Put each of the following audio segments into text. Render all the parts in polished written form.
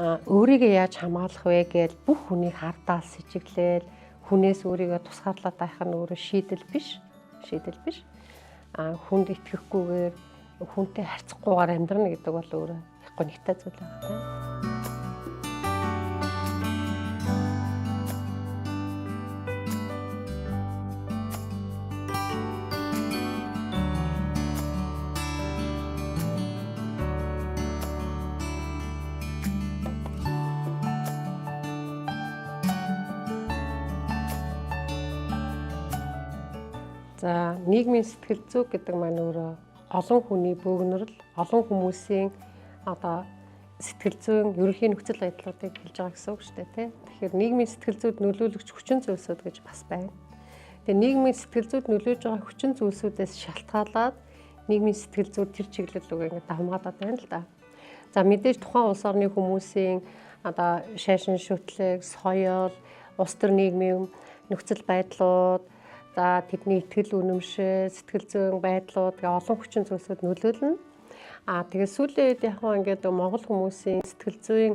өөрийгөө яаж хамгаалах вэ гэж бүх хүнийг хардаал сэжиглээл хүнээс өөрийгөө тусгаарлаад байх нь өөрөө шийдэл биш. Хүнд итгэхгүйгээр хүнтэй харьцахгүйгээр амьдрна гэдэг бол өөрөө их гонигтай зүйл байна тийм. За нийгмийн сэтгэл зүй гэдэг маань өөрөө олон хүний бөөгнөрл, олон хүмүүсийн одоо сэтгэл зүйн ерөнхий нөхцөл байдлуудыг хэлж байгаа гэсэн үг шүү дээ, тийм. Тэгэхээр нийгмийн сэтгэл зүйд нөлөөлөгч хүчин зүйлсүүд гэж бас байна. Тэгээ нийгмийн сэтгэл зүйд нөлөөлж байгаа хүчин зүйлсүүдээс шалтгаалаад нийгмийн сэтгэл зүй тэр чиглэл рүү ингээд давмгаадаад байна л да. За мэдээж тухайн улс орны хүмүүсийн одоо шашин шүтлэг, соёл, улс төр нийгмийн нөхцөл байдлууд, за тэдний итгэл үнэмшил, сэтгэл зүйн байдлууд гэх олон хүчин зүйлсүүд нөлөөлнө. Тэгээд сүүлийн үед яг ингээд Монгол хүмүүсийн сэтгэл зүйн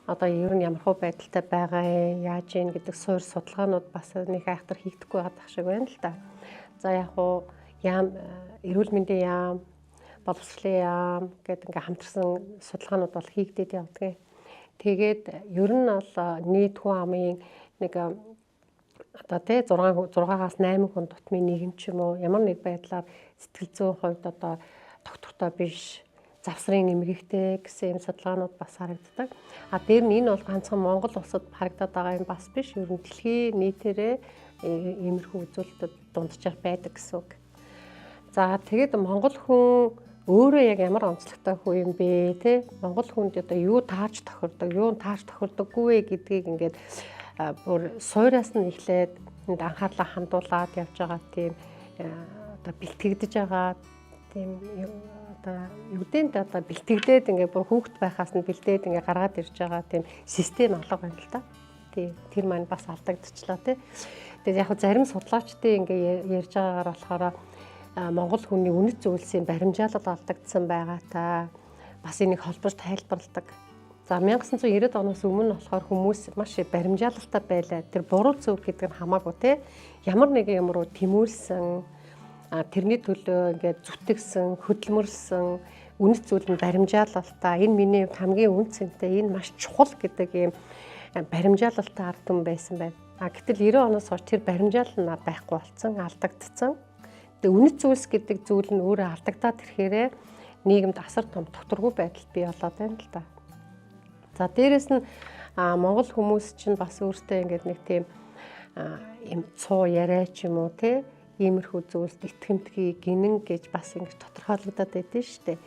одоо ер нь ямар хөө байдалтай байгаа юм, яаж ийн гэдэг суур судалгаанууд бас нэг айхтар хийгдэхгүй байгаа шиг байна л да. За яг хуу эрүүл мэндийн яам, боловсролын яам гэдэг ингээд хамтарсан судалгаанууд бол хийгдээд явдаг. Тэгээд ер нь бол нийт хүн амын нэг одоо тий 6-аас 8 хүн тутмын нийгэм ч юм уу ямар нэг байдлаар сэтгэл зүйн хувьд одоо тогтвортой биш, завсрын эмгэгтэй гэсэн юм судалгаанууд бас харагддаг. Дээр нь энэ бол ганцхан Монгол улсад харагдаад байгаа юм бас биш. Ер нь дэлхийн нийтээрээ иймэрхүү үзүүлэлтүүд дунджаар байдаг гэсэн үг. За тэгээд Монгол хүн өөрөө яг ямар онцлогтой хүн юм бэ те? Монгол хүнд одоо юу тааж тохирдог, юу тааж тохирдоггүй вэ гэдгийг ингээд бүр суураас нь эхлээд анхаарлаа хандуулаад явж байгаа тийм одоо бэлтгэгдэж байгаа тийм одоо юудэнд одоо бэлтгэгдээд ингээ бүр хүүхэд байхаас нь бэлдээд ингээ гаргаад ирж байгаа тийм систем алга байна л та. Тийм тэр маань бас алдагдчихлаа тий. Тэгээд яг зарим судлаачдын ингээ ярьж байгаагаар болохоор Монгол хүний үнэт зүйлсийн баримжаалал алдагдсан байгаа та бас энийг холбож тайлбарладаг. За 1990-ад оноос өмнө болохоор хүмүүс маш баримжаалалтай байлаа. Тэр буруу зөв гэдэг нь хамаагүй те. Ямар нэгэн юм руу тэмүүлсэн, тэрний төлөө ингээд зүтгэсэн, хөдөлмөрлсөн үнэт зүйл нь баримжаалалтай. Энэ миний хамгийн үн цэнтэй, энэ маш чухал гэдэг юм баримжаалалтай ард түмэн байсан байна. Гэтэл 90 оноос хойш тэр баримжаалал нь байхгүй болсон, алдагдсан. Тэгээ үнэт зүйлс гэдэг зүйл нь өөрөө алдагдаад ирэхээрээ нийгэмд асар том тогтворгүй байдал бий болоод байна л да. За дээрэс нь Монгол хүмүүс чинь бас өөртөө ингээд нэг тийм юм цуу яриа ч юм уу те иймэрхүү зүйлс итгэмтгий гинэн гэж бас ингэж тодорхойлогдоод байдсан шүү дээ.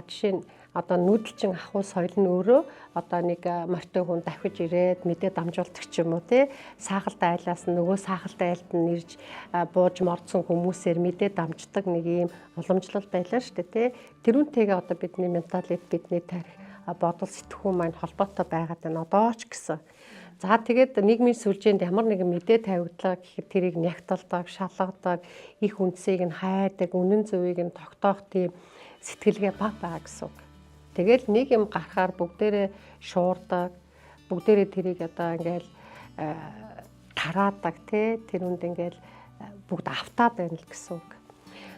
Жишээ нь одоо нүүдэлчин ахуй соёл нь өөрөө одоо нэг морьтой хүн давхиж ирээд мэдээ дамжуулдаг ч юм уу те сахалтай айлаас нь нөгөө сахалтай айлд нь ирж бууж мордсон хүмүүсээр мэдээ дамждаг нэг ийм уламжлал байлаа шүү дээ те. Тэрүүнтэйгээ одоо бидний менталит, бидний тарих бодол сэтгхүүн маань холбоотой байгаад байна одоо ч гэсэн. За тэгээд нийгмийн сүлжээнд ямар нэгэн мэдээ тавигдлаа гэхэд тэрийг нягталдаг, шалгадаг, их үндсийг нь хайдаг, үнэн зөвийг нь тогтоох тийм сэтгэлгээ баг байгаа гэсэн үг. Тэгэл нэг юм гарахаар бүгдээрээ шуурдаг, бүгдээрээ тэрийг одоо ингээл тараадаг тий тэр үнд ингээл бүгд автаад байна л гэсэн үг.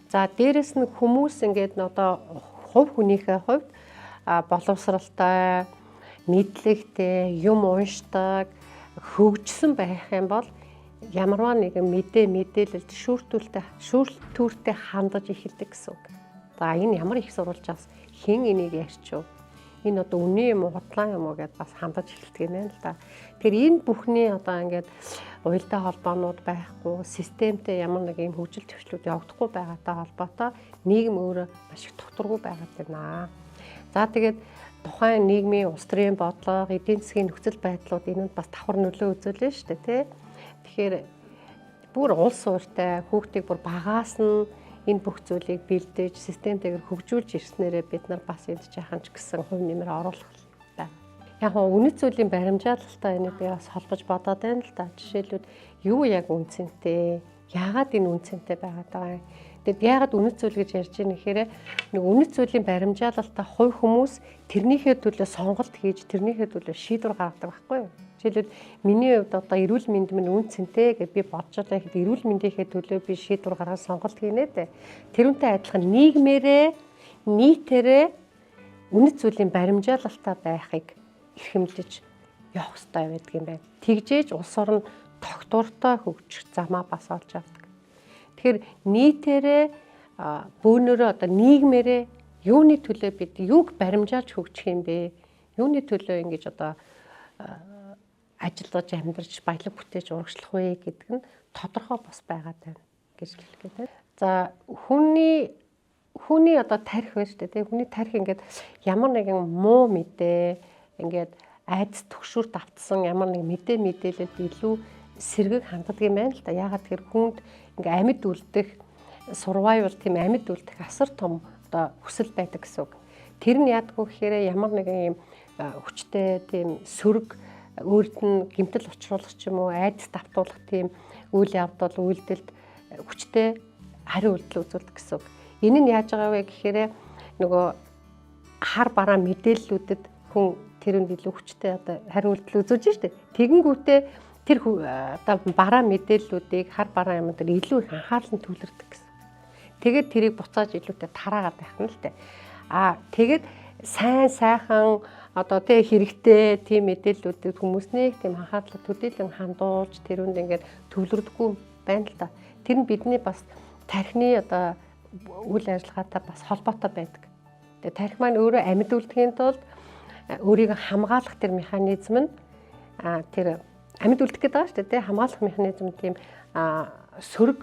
За дээрэс нь хүмүүс ингээд одоо хувь хүнийхээ хувьд боловсралтай, мэдлэгтэй, юм уншдаг, хөгжсөн байх юм бол ямарваа нэгэн мэдээлэлд шүүртүүртэй хандаж эхэлдэг гэсэн үг. За энэ ямар их сурвалжаас хэн энийг ярьчих вэ? Энэ одоо үнэн юм уу, худлаа юм уу гэдээ бас хандаж эхэлдэг юм байна л да. Тэгэхээр энэ бүхний одоо ингээд уялдаа холбоонууд байхгүй, системтэй ямар нэг юм хөгжил төвчлүүд явагдахгүй байгаатай холбоотой нийгэм өөрөө маш их тогтворгүй байгаад байна. За тэгээд тухайн нийгмийн улс төрийн бодлого, эдийн засгийн нөхцөл байдлууд энэнд бас давхар нөлөө үзүүлнэ шүү дээ тий. Тэгэхээр бүр улс ууртай хүүхдийг бүр багаас нь энэ бүх зүйлийг бэлдэж системтэйгээр хөгжүүлж ирснээрээ бид нар бас энд жаахан ч гэсэн хувь нэмэр оруулах байна. Яг нь үнэт зүйлийн баримжаалалтай энийг би бас холбож бодоод байна л да. Жишээлбэл юу яг үнцэнтэй, яагаад энэ үнцэнтэй байгаад байгаа юм. Тэгээд яагаад үнэт зүйл гэж ярьж байгаа нэхээр нэг үнэт зүйлийн баримжаалалтаа хувь хүмүүс тэрнийхээ төлөө сонголт хийж тэрнийхээ төлөө шийдвэр гаргадаг байхгүй юу? Жишээлбэл миний хувьд одоо эрүүл мэнд минь үн цэнтэй гэж би бодож байгаа хэд эрүүл мэндийнхээ төлөө би шийдвэр гаргаж сонголт хийнэ дээ. Тэрүүнтэй адилхан нийгмээрээ нийтээрээ үнэт зүйлийн баримжаалалтаа байхыг эрхэмлэж явах хэрэгтэй байдаг юм байна. Тэгжээж улс орн тогтвортой хөгжих замаа бас олж авдаг. Тэгэхээр нийтээрээ бөөнөрөө одоо нийгмээрээ юуны төлөө бид юуг баримжаалж хөгжих юм бэ? Юуны төлөө ингэж одоо ажиллаж амьдарч баялаг бүтээж урагшлах вэ гэдэг нь тодорхой бас байгаад байна гэж хэлэх гэдэг. За хүний одоо тарих байна шүү дээ. Хүний тарих ингээд ямар нэгэн муу мэдээ ингээд айдас түгшүүрт автсан ямар нэг мэдээлэлд илүү сэргэг ханддаг юм байна л да. Яагаад тэгэхээр хүнд ингээ амьд үлдэх survival тийм амьд үлдэх асар том одоо хүсэл байдаг гэсэн үг. Тэр нь яадгүй гэхээр ямар нэгэн юм хүчтэй тийм сөрөг өөрт нь гэмтэл учруулах ч юм уу айдас давтуулах тийм үйл явдал үйлдэлд хүчтэй хариу үйлдэл үзүүлдэг гэсэн үг. Энэ нь яаж байгаа вэ гэхээр нөгөө хар бараа мэдээллүүдэд хүн тэрэнд илүү хүчтэй одоо хариу үйлдэл үзүүлж штэ. Тэгэнгүүтээ тэр одоо бараа мэдээллүүдийг хар бараа юм дээр илүү их анхаарал нь төвлөрдөг гэсэн. Тэгээд тэрийг буцааж илүүтэй тараагаад байх нь л дээ. Тэгээд сайхан одоо тэ хэрэгтэй тийм мэдээллүүдэд хүмүүснийг тийм анхаарлаа төдийлөн хандуулж тэрүүнд ингээд төвлөрдөггүй байна л да. Тэр нь бидний бас тархины одоо үйл ажиллагаатай бас холбоотой байдаг. Тэгээ тархи маань өөрөө амьд үлдэхийн тулд өөрийг хамгаалах тэр механизм нь тэр амьд үлдэх гэдэг байгаа шүү дээ. Хамгаалах механизм тийм сөрөг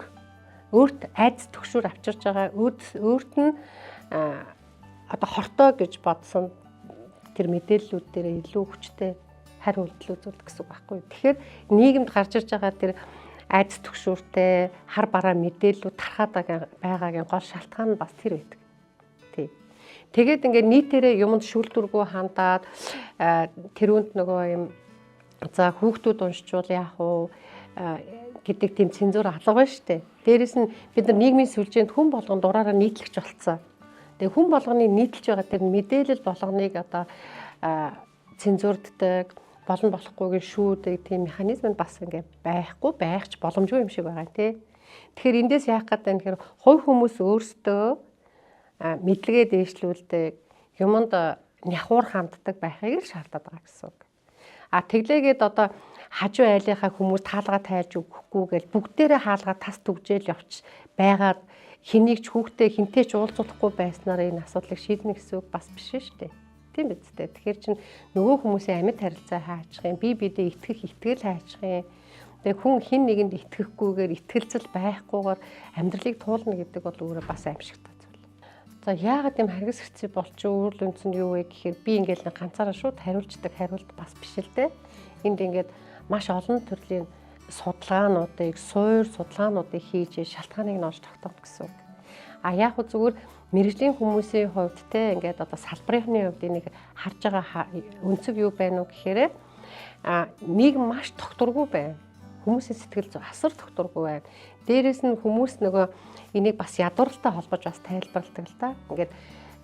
өөрт айдас түгшүүр авчирж байгаа өөрт нь одоо хортой гэж бодсон тэр мэдээллүүд дээр илүү хүчтэй хариу үйлдэл үзүүлдэг гэсэн үг байхгүй. Тэгэхээр нийгэмд гарч ирж байгаа тэр айдас түгшүүртэй хар бараа мэдээллүүд тархаад байгаагийн гол шалтгаан нь бас тэр байдаг. Тий. Тэгээд ингээд нийтээрээ юмд шүүлтүргүй хандаад тэрүүнд нөгөө юм за хүүхдүүд уншчвал яах вэ гэдэг тийм цензур алга байна шүү дээ. Дээрээс нь бид нар нийгмийн сүлжээнд хүн болгон дураараа нийтлэгч болцсон. Тэгээ хүн болгоны нийтлж байгаа тэр мэдээлэл болгоныг одоо цензурддаг болон болохгүйгийн шүүдэг тийм механизм нь бас ингээд байхгүй байхч боломжгүй юм шиг байгаа тий. Тэгэхээр эндээс яах гэдэг нь тэгэхээр хувь хүмүүс өөрсдөө мэдлэгээ дээшлүүлдэг юмд няхуур ханддаг байхыг шаардаад байгаа гэсэн үг. Тэглээгээд одоо хажуу айлынхаа хүмүүс таалгаа тайлж өгөхгүй гэж бүгдээрээ хаалгаа тас түгжээл явж байгаад хэнийг ч хүүхдээ хинтээ ч уулзахгүй байснаар энэ асуудлыг шийднэ гэсэн үг бас биш шүү дээ. Тийм биз дээ. Тэгэхээр чинь нөгөө хүмүүсийн амьд харилцаа хаачих юм, бие биедээ итгэл хаачих юм. Тэгээ хүн хин нэгэнд итгэхгүйгээр итгэлцэл байхгүйгээр амьдралыг туулна гэдэг бол өөрөө бас аимшигтай зүйл. За яагаад юм харгас хэцүү болчих өөрлө үнц нь юу вэ гэхээр би ингээл ганцаараа шууд хариулждаг хариулт бас биш л дээ. Энд ингээд маш олон төрлийн судалгаануудыг, суур судалгаануудыг хийж шалтгааныг нь олж тогтоох гэсэн үг. Яг уу зүгээр мэрэгжлийн хүмүүсийн хувьд те ингээд одоо салбарынхны хувьд энийг харж байгаа өнцөг юу байна уу гэхээр нийгэм маш тогтворгүй байна. Хүмүүсийн сэтгэл зүй асар тогтворгүй байна. Дээрээс нь хүмүүс нөгөө энийг бас ядууралтай холбож бас тайлбарладаг л да. Ингээд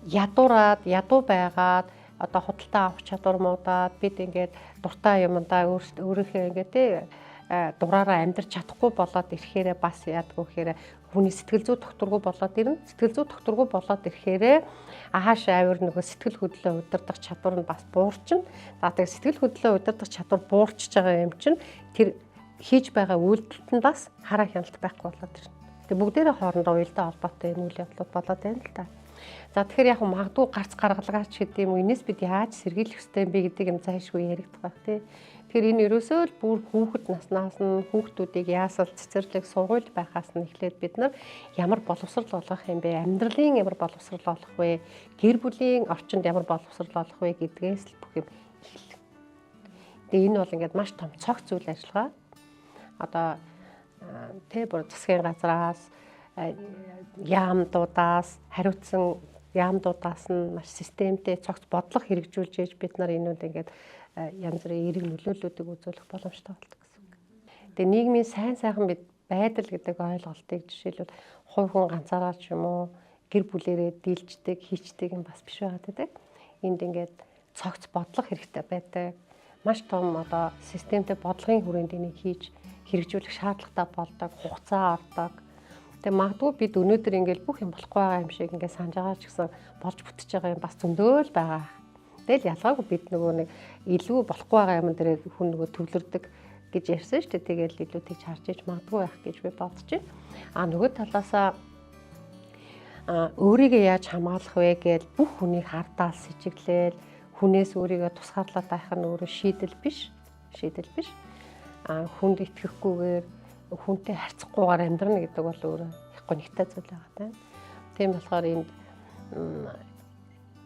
ядуу байгаад одоо худалдаа авах чадвар муудаад бид ингээд дуртай юмдаа өөрийнхөө ингээд дураараа амьдрч чадахгүй болоод ирэхээрээ бас яадгүй гэхээр хүний сэтгэл зүй тогтворгүй болоод ирнэ. Сэтгэл зүй тогтворгүй болоод ирэхээрээ хааш авир нөгөө сэтгэл хөдлөлөө удирдах чадвар нь бас буурчин. За тэгээ сэтгэл хөдлөлөө удирдах чадвар буурчж байгаа юм чинь тэр хийж байгаа үйлдэлт нь бас хараа хяналт байхгүй болоод ирнэ. Тэгээ бүгдээрээ хоорондоо уялдаа холбоотой юм үйл явдлууд болоод байна л да. За тэгэхээр яг магадгүй гарц гаргалгаач гэдэг юм уу энэс бид яаж сэргийлэх ёстой юм бэ гэдэг юм зайлшгүй яригдах байх тий. Тэгэхээр энэ ерөөсөө л бүр хүүхэд наснаас нь хүүхдүүдийг яасал цэцэрлэг сургууль байхаас нь эхлээд бид нар ямар боловсрал олгох юм бэ? Амьдралын ямар боловсрал олох вэ? Гэр бүлийн орчинд ямар боловсрал олох вэ гэдгээс л бүх юм эхэлнэ. Тэгээ энэ бол ингээд маш том цогц үйл ажиллагаа. Одоо бүр засгийн газраас яамдуудаас хариуцсан яамдуудаас нь маш системтэй цогц бодлого хэрэгжүүлж ээж бид нар энүүд ингээд янз бүрийн эерэг нөлөөллүүдийг үзүүлэх боломжтой болдог гэсэн үг. Тэгээ нийгмийн сайн сайхан байдал гэдэг ойлголтыг жишээлбэл хувь хүн ганцаараа ч юм уу гэр бүлэрээ дийлждэг, хийчдэг юм бас биш байгаа гэдэг. Энд ингээд цогц бодлого хэрэгтэй байдаг. Маш том одоо системтэй бодлогын хүрээнд энийг хийж хэрэгжүүлэх шаардлагатай болдог, хугацаа ордог. Тэгээ магадгүй бид өнөөдөр ингээд бүх юм болохгүй байгаа юм шиг ингээд санаж байгаа ч гэсэн болж бүтэж байгаа юм бас зөндөөл байгаа. Тэгэл ялгаагүй бид нөгөө нэг илүү болохгүй байгаа юм дээр хүн нөгөө төвлөрдөг гэж ярьсан шүү дээ. Тэгэл илүү тэгж харж иж магадгүй байх гэж би бодож байна. Нөгөө талаасаа өөрийгөө яаж хамгаалах вэ гэж бүх хүнийг хардаал сэжиглээл хүнээс өөрийгөө тусгаарлаад байх нь өөрөө шийдэл биш. Хүнд итгэхгүйгээр хүнтэй харьцахгүйгээр амьдрна гэдэг бол өөрөө их гонигтай зүйл байгаа тань. Тийм болохоор энд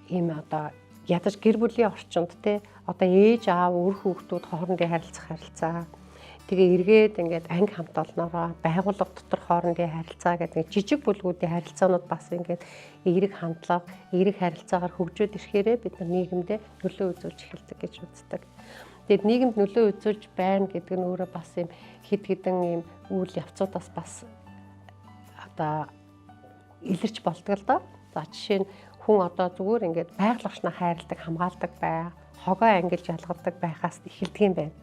ийм одоо ядаж гэр бүлийн орчинд те одоо ээж аав үр хүүхдүүд хоорондын харилцаа тэгээ эргээд ингээд анги хамт олноороо байгууллага дотор хоорондын харилцаа гэдэг жижиг бүлгүүдийн харилцаанууд бас ингээд эерэг хандлага, эерэг харилцаагаар хөгжөөд ирэхээрээ бид нар нийгэмдээ нөлөө үзүүлж эхэлдэг гэж үздэг. Тэгэд нийгэмд нөлөө үзүүлж байна гэдэг нь өөрөө бас юм хэд хэдэн юм үйл явцуудаас бас одоо илэрч болдог л доо. За жишээ нь хүн одоо зүгээр ингээд байгаль орчноо хайрладаг, хамгаалдаг бай, хогоо ангилж ялгадаг байхаас эхэлдэг юм байна.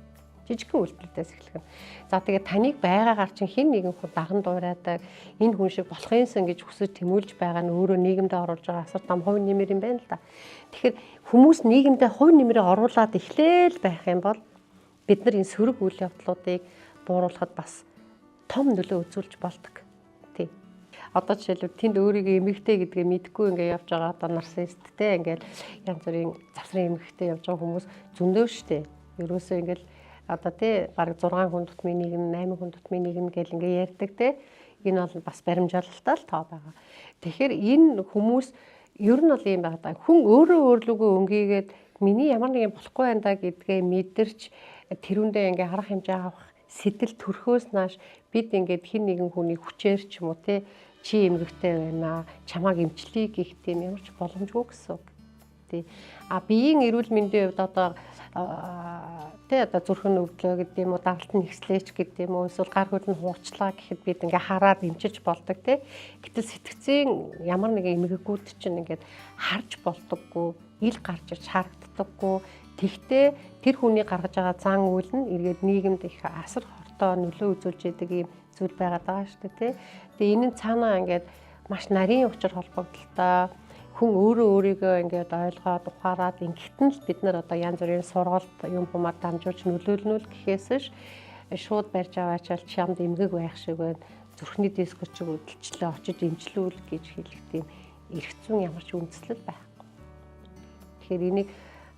Жижигхэн үйлдэлээс эхлэх нь. За тэгээд таныг байгаагаар чинь хэн нэгэн хүн даган дуурайдаг, энэ хүн шиг болох юмсан гэж хүсэж тэмүүлж байгаа нь өөрөө нийгэмдээ оруулж байгаа асар том хувь нэмэр юм байна л да. Тэгэхээр хүмүүс нийгэмдээ хувь нэмрээ оруулаад эхлээл байх юм бол бид нар энэ сөрөг үйл явдлуудыг бууруулахад бас том нөлөө үзүүлж болдог. Тий. Одоо жишээлбэл тэнд өөрийгөө эмэгтэй гэдгээ мэдгүй ингээд явж байгаа одоо нарциссисттэй ингээд янз бүрийн завсрын эмэгтэй явж байгаа хүмүүс зөндөө штэ. Ерөөсөө ингээд одоо тий бараг 6 хүн тутмын нийгэм, 8 хүн тутмын нийгэм гэл ингээ ярьдаг тий. Энэ бол бас баримжаалалтай л тоо байгаа. Тэгэхээр энэ хүмүүс ер нь бол юм байна. Хүн өөрөө өөрлөгөө өнгийгээд миний ямар нэгэн болохгүй байна да гэдгээ мэдэрч тэрүүндээ ингээ харах хэмжээ авах сэтэл төрхөөс нааш бид ингээд хин нэгэн хүний хүчээр ч юм уу тий чи эмгэгтэй байна, чамааг эмчлэе гэх тийм ямар ч боломжгүй гэсэн үг. Биеийн эрүүл мэндийн хувьд одоо одоо зүрхэн өвдлөө гэдэг юм уу, дагалт нэгслээч гэдэг юм уу, эсвэл гар хөлн хуурчлаа гэхэд бид ингээ хараад эмчилж болдог тий. Гэтэл сэтгцийн ямар нэгэн эмгэгүүд чинь ингээд харж болдоггүй, ил гарч ирж харагддаггүй. Тэгтээ тэр хүний гаргаж байгаа зан үйл нь эргээд нийгэмд их асар хортой нөлөө үзүүлж идэг юм зүйл байгаад байгаа шүү дээ тий. Тэгээ энэ нь цаанаа ингээд маш нарийн учир холбогдолтой хүн өөрөө өөрийгөө ингээд ойлгоод ухаарад ингэхтэн л бид нар одоо янз бүрийн сургалт юм бумаар дамжуулж нөлөөлнөл гэхээс шууд барьж аваачаал чамд эмгэг байх шиг байна. Зүрхний дискочиг хөдөлчлээ очиж эмчлүүл гэж хэлэх тийм эрх зүйн ямар ч үндэслэл байхгүй. Тэгэхээр энийг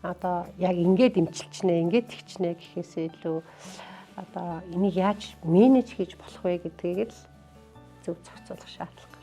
одоо яг ингээд эмчилчнэ, ингээд тэгчнэ гэхээсээ илүү одоо энийг яаж менеж хийж болох вэ гэдгийг л зөв зохицуулах шаардлага.